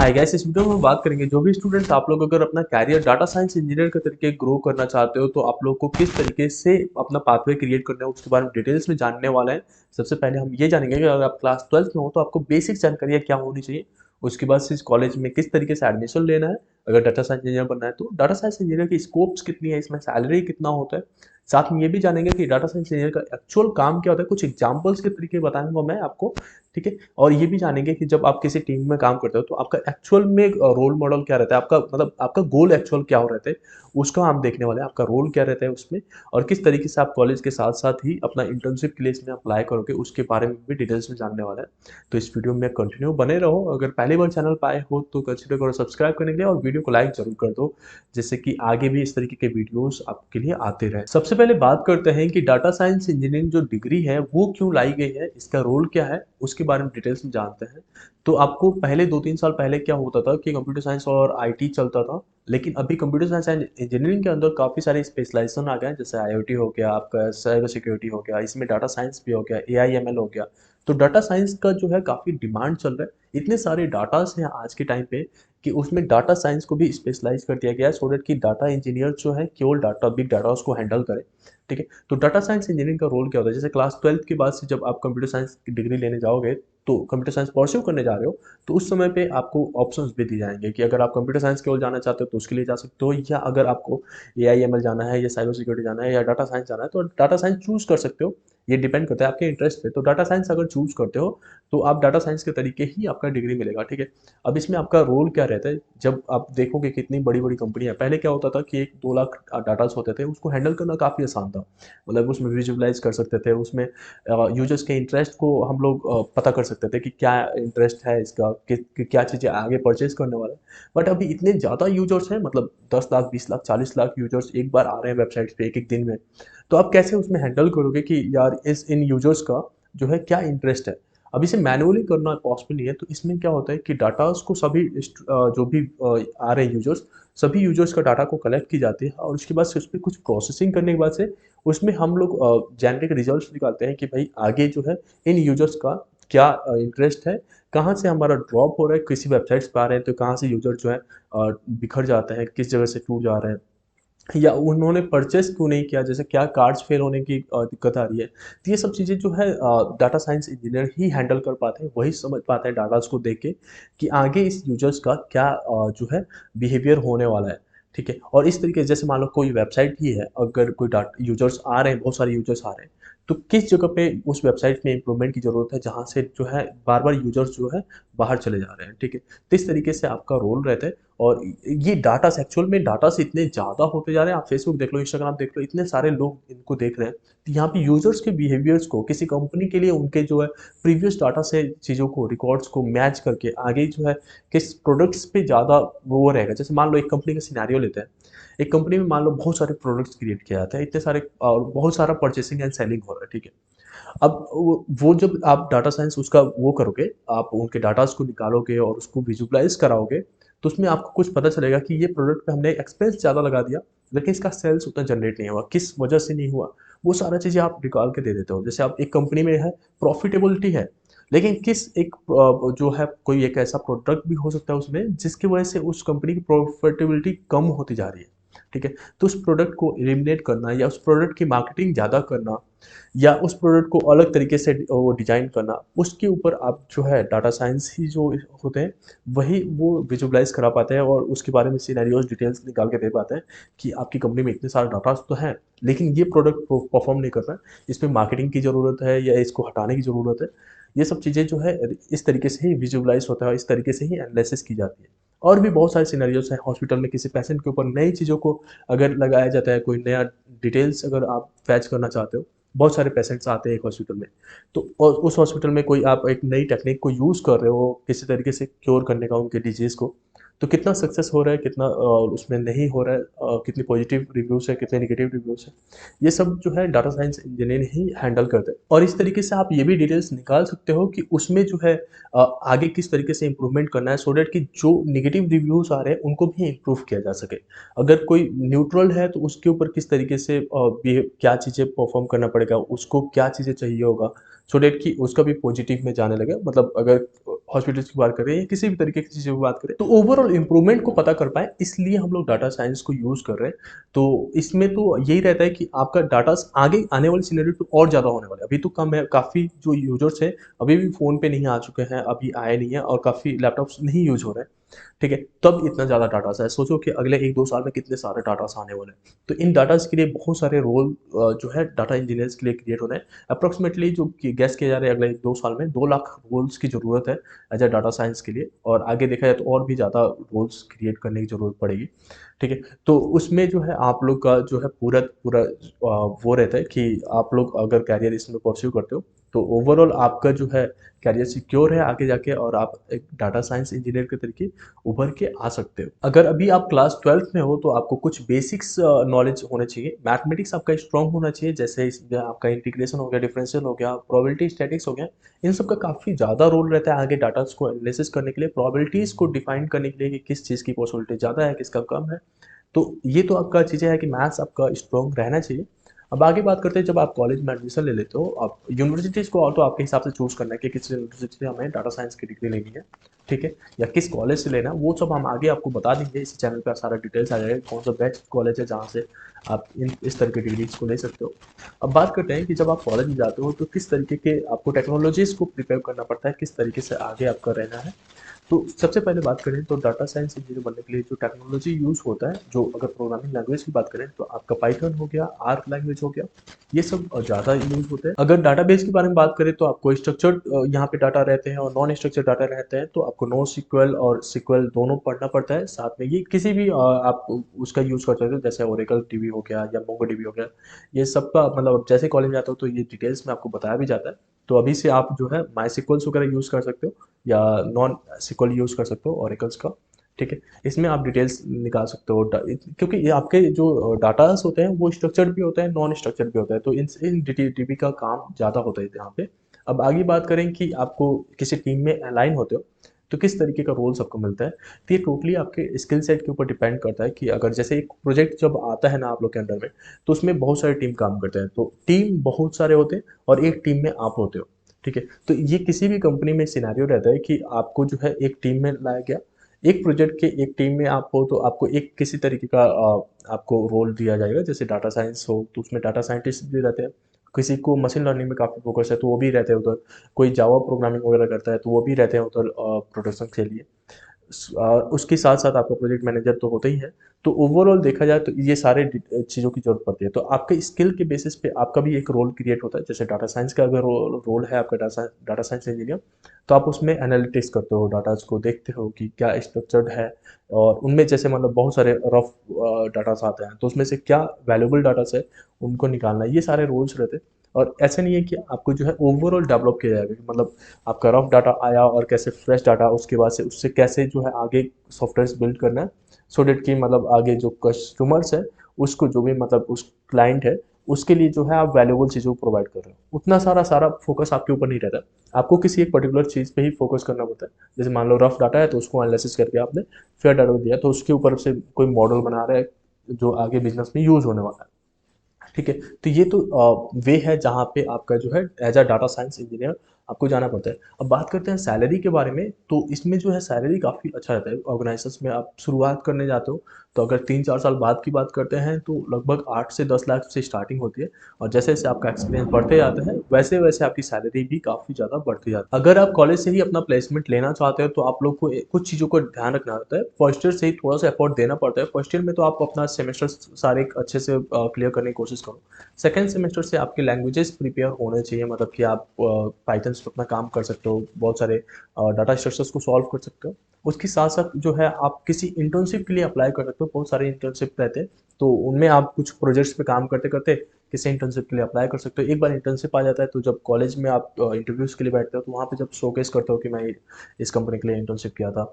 Hi guys, इस video में हम बात करेंगे जो भी स्टूडेंट आप लोग अगर अपना कैरियर डाटा साइंस इंजीनियर के तरीके ग्रो करना चाहते हो तो आप लोग को किस तरीके से अपना पाथवे क्रिएट करना है उसके बारे में डिटेल्स में जानने वाला है। सबसे पहले हम ये जानेंगे कि अगर आप क्लास 12th में हो तो आपको बेसिक जानकारी क्या होनी चाहिए। उसके बाद से इस कॉलेज में किस तरीके से एडमिशन लेना है। अगर डाटा साइंस इंजीनियर बनना है तो डाटा साइंस इंजीनियर की स्कोप्स कितनी है, इसमें सैलरी कितना होता है। साथ में ये भी जानेंगे कि डाटा साइंस इंजीनियर का एक्चुअल काम क्या होता है, कुछ एग्जाम्पल्स के तरीके बताऊंगा मैं आपको। ठीक है। और ये भी जानेंगे कि जब आप किसी टीम में काम करते हो तो आपका एक्चुअल में रोल मॉडल क्या रहता है, आपका मतलब आपका गोल एक्चुअल क्या हो रहता है, उसका हम देखने वाले हैं। आपका रोल क्या रहता है उसमें, और किस तरीके से आप कॉलेज के साथ साथ ही अपना इंटर्नशिप के लिए इसमें अप्लाई करोगे उसके बारे में भी डिटेल्स में जानने वाला है। तो इस वीडियो में कंटिन्यू बने रहो। अगर पहली बार चैनल पे आए हो तो कंसिडर करो सब्सक्राइब करने के लिए, और वीडियो को लाइक जरूर कर दो जिससे कि आगे भी इस तरीके के वीडियोस आपके लिए आते रहे। सबसे पहले बात करते हैं कि डाटा साइंस इंजीनियरिंग जो डिग्री है वो क्यों लाई गई है, इसका रोल क्या है, उसके बारे में डिटेल्स में जानते हैं। तो आपको पहले 2-3 साल पहले क्या होता था कि कंप्यूटर साइंस और आईटी चलता था, लेकिन अभी कंप्यूटर साइंस एंड इंजीनियरिंग के अंदर काफ़ी सारे स्पेशलाइजेशन आ गए हैं। जैसे आईओटी हो गया, आपका साइबर सिक्योरिटी हो गया, इसमें डाटा साइंस भी हो गया, एआईएमएल हो गया। तो डाटा साइंस का जो है काफ़ी डिमांड चल रहा है। इतने सारे डाटास हैं आज के टाइम पे कि उसमें डाटा साइंस को भी स्पेशलाइज कर दिया गया है सो दैट कि डाटा इंजीनियर जो है केवल डाटा बिग डाटा उसको हैंडल करे। ठीक है। तो डाटा साइंस इंजीनियरिंग का रोल क्या होता है, जैसे क्लास 12th के बाद से जब आप कंप्यूटर साइंस की डिग्री लेने जाओगे तो कंप्यूटर साइंस परस्यू करने जा रहे हो तो उस समय पे आपको ऑप्शंस भी दिए जाएंगे कि अगर आप कंप्यूटर साइंस की ओर जाना चाहते हो तो उसके लिए जा सकते हो, या अगर आपको एआईएमएल जाना है या साइबर सिक्योरिटी जाना है या डाटा साइंस जाना है तो डाटा साइंस चूज कर सकते हो। ये डिपेंड करता है आपके इंटरेस्ट पे। तो डाटा साइंस अगर चूज करते हो तो आप डाटा साइंस के तरीके ही आपका डिग्री मिलेगा। ठीक है। अब इसमें आपका रोल क्या रहता है, जब आप देखोगे कितनी बड़ी बड़ी कंपनियां, पहले क्या होता था कि 1-2 लाख डाटास होते थे, उसको हैंडल करना काफ़ी आसान था। मतलब उसमें विजुअलाइज कर सकते थे, उसमें यूजर्स के इंटरेस्ट को हम लोग पता कर सकते थे कि क्या इंटरेस्ट है इसका, कि क्या चीज़ें आगे परचेज करने वाला है। बट अभी इतने ज़्यादा यूजर्स हैं, मतलब 10 लाख 20 लाख 40 लाख यूजर्स एक बार आ रहे हैं वेबसाइट पे एक एक दिन में। तो आप कैसे उसमें हैंडल करोगे कि यार इस इन यूजर्स का जो है क्या इंटरेस्ट है। अब इसे मैनुअली करना पॉसिबल नहीं है। तो इसमें क्या होता है कि डाटास को सभी जो भी आ रहे हैं यूजर्स, सभी यूजर्स का डाटा को कलेक्ट की जाती है और उसके बाद से उस पर कुछ प्रोसेसिंग करने के बाद से उसमें हम लोग जेनेरिक रिजल्ट्स निकालते हैं कि भाई आगे जो है इन यूजर्स का क्या इंटरेस्ट है, कहाँ से हमारा ड्रॉप हो रहा है, किसी वेबसाइट्स पे आ रहे हैं तो कहाँ से यूजर जो है बिखर जाते हैं, किस जगह से टूट जा रहे हैं, या उन्होंने परचेस क्यों नहीं किया, जैसे क्या कार्ड्स फेल होने की दिक्कत आ रही है। तो ये सब चीज़ें जो है डाटा साइंस इंजीनियर ही हैंडल कर पाते हैं, वही समझ पाते हैं डाटास को देख के कि आगे इस यूजर्स का क्या जो है बिहेवियर होने वाला है। ठीक है। और इस तरीके से जैसे मान लो कोई वेबसाइट ही है, अगर कोई डाटा यूजर्स आ रहे हैं, बहुत सारे यूजर्स आ रहे हैं, तो किस जगह पे उस वेबसाइट में इंप्रूवमेंट की ज़रूरत है जहाँ से जो है बार बार यूजर्स जो है बाहर चले जा रहे हैं। ठीक है। तो इस तरीके से आपका रोल रहता है। और ये डाटा एक्चुअल में डाटा से इतने ज़्यादा होते जा रहे हैं, आप फेसबुक देख लो, इंस्टाग्राम देख लो, इतने सारे लोग इनको देख रहे हैं। तो यहाँ पे यूजर्स के बिहेवियर्स को किसी कंपनी के लिए उनके जो है प्रीवियस डाटा से चीज़ों को रिकॉर्ड्स को मैच करके आगे जो है किस प्रोडक्ट्स पे ज़्यादा वो रहेगा। जैसे मान लो एक कंपनी का सिनेरियो लेते हैं। एक कंपनी में मान लो बहुत सारे प्रोडक्ट्स क्रिएट किए जाते हैं, इतने सारे और बहुत सारा परचेसिंग एंड सेलिंग हो रहा है। ठीक है। अब वो जब आप डाटा साइंस उसका वो करोगे, आप उनके डाटास को निकालोगे और उसको विजुअलाइज कराओगे, तो उसमें आपको कुछ पता चलेगा कि ये प्रोडक्ट पे हमने एक्सपेंस ज़्यादा लगा दिया, लेकिन इसका सेल्स उतना जनरेट नहीं हुआ, किस वजह से नहीं हुआ। वो सारा चीज़ें आप निकाल के दे देते हो। जैसे आप एक कंपनी में है, प्रॉफिटेबिलिटी है, लेकिन किस एक जो है कोई एक ऐसा प्रोडक्ट भी हो सकता है उसमें जिसकी वजह से उस कंपनी की प्रॉफिटेबिलिटी कम होती जा रही है। ठीक है। तो उस प्रोडक्ट को एलिमिनेट करना या उस प्रोडक्ट की मार्केटिंग ज़्यादा करना या उस प्रोडक्ट को अलग तरीके से वो डिजाइन करना, उसके ऊपर आप जो है डाटा साइंस ही जो होते हैं वही वो विजुअलाइज करा पाते हैं और उसके बारे में सिनेरियोज डिटेल्स निकाल के दे पाते हैं कि आपकी कंपनी में इतने सारे डाटा तो हैं, लेकिन ये प्रोडक्ट परफॉर्म नहीं कर रहा है, इसमें मार्केटिंग की ज़रूरत है या इसको हटाने की ज़रूरत है। ये सब चीज़ें जो है इस तरीके से ही विजुअलाइज होता है, इस तरीके से ही एनालिसिस की जाती है। और भी बहुत सारे सिनेरियोज हैं। हॉस्पिटल में किसी पेशेंट के ऊपर नई चीज़ों को अगर लगाया जाता है, कोई नया डिटेल्स अगर आप फैच करना चाहते हो, बहुत सारे पेशेंट्स आते हैं एक हॉस्पिटल में, तो और उस हॉस्पिटल में कोई आप एक नई टेक्निक को यूज़ कर रहे हो किसी तरीके से क्योर करने का उनके डिजीज़ को, तो कितना सक्सेस हो रहा है, कितना उसमें नहीं हो रहा है, कितनी पॉजिटिव रिव्यूज़ है, कितने नेगेटिव रिव्यूज़ है, ये सब जो है डाटा साइंस इंजीनियर ही हैंडल करते हैं। और इस तरीके से आप ये भी डिटेल्स निकाल सकते हो कि उसमें जो है आगे किस तरीके से इम्प्रूवमेंट करना है सो दैट कि जो नेगेटिव रिव्यूज़ आ रहे हैं उनको भी इम्प्रूव किया जा सके। अगर कोई न्यूट्रल है तो उसके ऊपर किस तरीके से क्या चीज़ें परफॉर्म करना पड़ेगा, उसको क्या चीज़ें चाहिए होगा सो डेट कि उसका भी पॉजिटिव में जाने लगे, मतलब अगर हॉस्पिटल्स की बात करें या किसी भी तरीके की चीज़ों की बात करें तो ओवरऑल इंप्रूवमेंट को पता कर पाए, इसलिए हम लोग डाटा साइंस को यूज़ कर रहे हैं। तो इसमें तो यही रहता है कि आपका डाटा आगे आने वाली सिनेरियो तो और ज़्यादा होने वाला है। अभी तो कम है, काफ़ी जो यूजर्स हैं अभी भी फ़ोन पे नहीं आ चुके हैं, अभी आए नहीं है और काफ़ी लैपटॉप्स नहीं यूज़ हो रहे हैं। ठीक है, तब इतना ज़्यादा डाटास है। सोचो कि अगले 1-2 साल में कितने सारे डाटास आने वाले हैं। तो इन डाटास के लिए बहुत सारे रोल जो है डाटा इंजीनियर्स के लिए क्रिएट हो रहे हैं। अप्रॉक्सिमेटली जो कि गेस किया जा रहा है अगले 1-2 साल में 2 लाख रोल्स की ज़रूरत है एज़ अ डाटा साइंस के लिए, और आगे देखा जाए तो और भी ज़्यादा रोल्स क्रिएट करने की ज़रूरत पड़ेगी। ठीक है, तो उसमें जो है आप लोग का जो है पूरा वो रहता है कि आप लोग अगर करियर इसमें परस्यू करते हो तो ओवरऑल आपका जो है करियर सिक्योर है आगे जाके, और आप एक डाटा साइंस इंजीनियर के तरीके उभर के आ सकते हो। अगर अभी आप क्लास 12th में हो तो आपको कुछ बेसिक्स नॉलेज होने चाहिए। मैथमेटिक्स आपका स्ट्रांग होना चाहिए, जैसे इसमें आपका इंटीग्रेशन हो गया, डिफरेंशियल हो गया, प्रोबेबिलिटी स्टैटिक्स हो गया। इन सब का काफ़ी ज़्यादा रोल रहता है आगे डाटा को एनालिसिस करने के लिए, प्रोबेबिलिटीज़ को डिफाइन करने के लिए कि किस चीज़ की पॉसिबिलिटी ज़्यादा है, किसका कम है। तो ये तो आपका चीज़ें है कि मैथ्स आपका स्ट्रांग रहना चाहिए। अब आगे बात करते हैं, जब आप कॉलेज में एडमिशन ले लेते हो, आप यूनिवर्सिटीज़ को और तो आपके हिसाब से चूज़ करना है कि किस यूनिवर्सिटी से हमें डाटा साइंस की डिग्री लेनी है, ठीक है? या किस कॉलेज से लेना है, वो सब हम आगे आपको बता देंगे। इसी चैनल पे सारा डिटेल्स आ जाएगा, कौन सा बेस्ट कॉलेज है जहाँ से आप इस तरह की डिग्रीज़ को ले सकते हो। अब बात करते हैं कि जब आप कॉलेज में जाते हो तो किस तरीके के आपको टेक्नोलॉजीज़ को प्रिपेयर करना पड़ता है, किस तरीके से आगे आपका रहना है। तो सबसे पहले बात करें तो डाटा साइंस इंजीनियर बनने के लिए जो टेक्नोलॉजी यूज़ होता है, जो अगर प्रोग्रामिंग लैंग्वेज की बात करें तो आपका पाइथन हो गया, आर्क लैंग्वेज हो गया, ये सब ज़्यादा यूज़ होते हैं। अगर डाटाबेस के बारे में बात करें तो आपको स्ट्रक्चर्ड यहाँ पे डाटा रहते हैं और नॉन स्ट्रक्चर्ड डाटा रहते हैं, तो आपको नो सीक्वल और सीक्वल दोनों पढ़ना पड़ता है। साथ में ये किसी भी आप उसका यूज़ कर सकते हो, जैसे ओरेकल डीबी हो गया या मोंगोडीबी हो गया। ये सबका मतलब जैसे कॉलेज में जाते हो तो ये डिटेल्स में आपको बताया भी जाता है। तो अभी से आप जो है माई सीक्वल्स वगैरह यूज़ कर सकते हो या नॉन सिक्वल यूज़ कर सकते हो ओरेकल्स का। ठीक है, इसमें आप डिटेल्स निकाल सकते हो क्योंकि ये आपके जो डाटास होते हैं वो स्ट्रक्चर्ड भी होता है, नॉन स्ट्रक्चर्ड भी होता है, तो इन डीबी का काम ज़्यादा होता है यहाँ पे। अब आगे बात करें कि आपको किसी टीम में अलाइन होते हो तो किस तरीके का रोल सबको मिलता है, तो ये टोटली आपके स्किल सेट के ऊपर डिपेंड करता है कि अगर जैसे एक प्रोजेक्ट जब आता है ना आप लोग के अंडर में, तो उसमें बहुत सारे टीम काम करते हैं, तो टीम बहुत सारे होते हैं और एक टीम में आप होते हो। ठीक है, तो ये किसी भी कंपनी में सिनेरियो रहता है कि आपको जो है एक टीम में लाया गया, एक प्रोजेक्ट के एक टीम में आप हो तो आपको एक किसी तरीके का आपको रोल दिया जाएगा। जैसे डाटा साइंस हो तो उसमें डाटा साइंटिस्ट भी रहते हैं, किसी को मशीन लर्निंग में काफ़ी फोकस है तो वो भी रहते हैं उधर, कोई जावा प्रोग्रामिंग वगैरह करता है तो वो भी रहते हैं उधर प्रोडक्शन के लिए। उसके साथ-साथ आपका प्रोजेक्ट मैनेजर तो होता ही है। तो ओवरऑल देखा जाए तो ये सारे चीज़ों की ज़रूरत पड़ती है। तो आपके स्किल के बेसिस पे आपका भी एक रोल क्रिएट होता है। जैसे डाटा साइंस का अगर रोल है आपका डाटा साइंस इंजीनियर, तो आप उसमें एनालिटिक्स करते हो, डाटाज़ को देखते हो कि क्या स्ट्रक्चर्ड है, और उनमें जैसे मतलब बहुत सारे रफ डाटास आते हैं, तो उसमें से क्या वैल्यूएबल डाटास है, उनको निकालना, ये सारे रोल्स रहते हैं। और ऐसा नहीं है कि आपको जो है ओवरऑल डेवलप किया जाएगा कि मतलब आपका रफ डाटा आया और कैसे फ्रेश डाटा उसके बाद से उससे कैसे जो है आगे सॉफ्टवेयर बिल्ड करना है, सो डेट कि मतलब आगे जो कस्टमर्स है उसको जो भी मतलब उस क्लाइंट है उसके लिए जो है आप वैल्यूएबल चीज़ों को प्रोवाइड कर रहे हो। उतना सारा सारा फोकस आपके ऊपर नहीं रहता, आपको किसी एक पर्टिकुलर चीज़ पे ही फोकस करना पड़ता है। जैसे मान लो रफ डाटा है तो उसको एनालिसिस करके आपने फेयर डाटा दिया तो उसके ऊपर से कोई मॉडल बना रहा है जो आगे बिजनेस में यूज होने वाला है। ठीक है, तो ये तो वे है जहाँ पे आपका जो है as a data science engineer आपको जाना पड़ता है। अब बात करते हैं सैलरी के बारे में, तो इसमें जो है सैलरी काफ़ी अच्छा रहता है। ऑर्गेनाइजेशंस में आप शुरुआत करने जाते हो तो अगर 3-4 साल बाद की बात करते हैं तो लगभग 8 से 10 लाख से स्टार्टिंग होती है, और जैसे-जैसे आपका एक्सपीरियंस बढ़ते जाता है वैसे-वैसे आपकी सैलरी भी काफ़ी ज़्यादा बढ़ती जाती है। अगर आप कॉलेज से ही अपना प्लेसमेंट लेना चाहते हो तो आप लोग को कुछ चीज़ों का ध्यान रखना होता है। फर्स्ट ईयर से ही थोड़ा-सा एफर्ट देना पड़ता है। फर्स्ट ईयर में तो आप अपना सेमेस्टर सारे अच्छे से क्लियर करने की कोशिश करो। सेकेंड सेमेस्टर से आपके लैंग्वेजेस प्रिपेयर होने चाहिए, मतलब कि आप पाइथन पे अपना काम कर सकते हो, बहुत सारे डाटा स्ट्रक्चर्स को सॉल्व कर सकते हो। उसके साथ साथ जो है आप किसी इंटर्नशिप के लिए अप्लाई कर सकते हो, बहुत सारे इंटर्नशिप रहते हैं, तो उनमें आप कुछ प्रोजेक्ट्स पे काम करते करते किसी इंटर्नशिप के लिए अप्लाई कर सकते हो। एक बार इंटर्नशिप आ जाता है तो जब कॉलेज में आप इंटरव्यूज़ के लिए बैठते हो तो वहाँ पे जब शोकेस करते हो कि मैं इस कंपनी के लिए इंटर्नशिप किया था,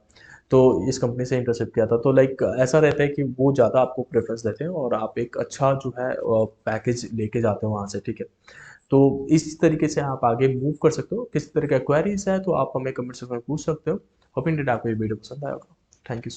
तो इस कंपनी से इंटर्नशिप किया था, तो लाइक ऐसा रहता है कि वो ज़्यादा आपको प्रेफ़रेंस देते हैं और आप एक अच्छा जो है पैकेज लेके जाते हो वहाँ से, ठीक है। तो इस तरीके से आप आगे मूव कर सकते हो। किसी तरह का क्वेरीज़ है तो आप हमें कमेंट सेक्शन में पूछ सकते हो। होप इन दैट आपको ये वीडियो पसंद आया होगा। Thank you so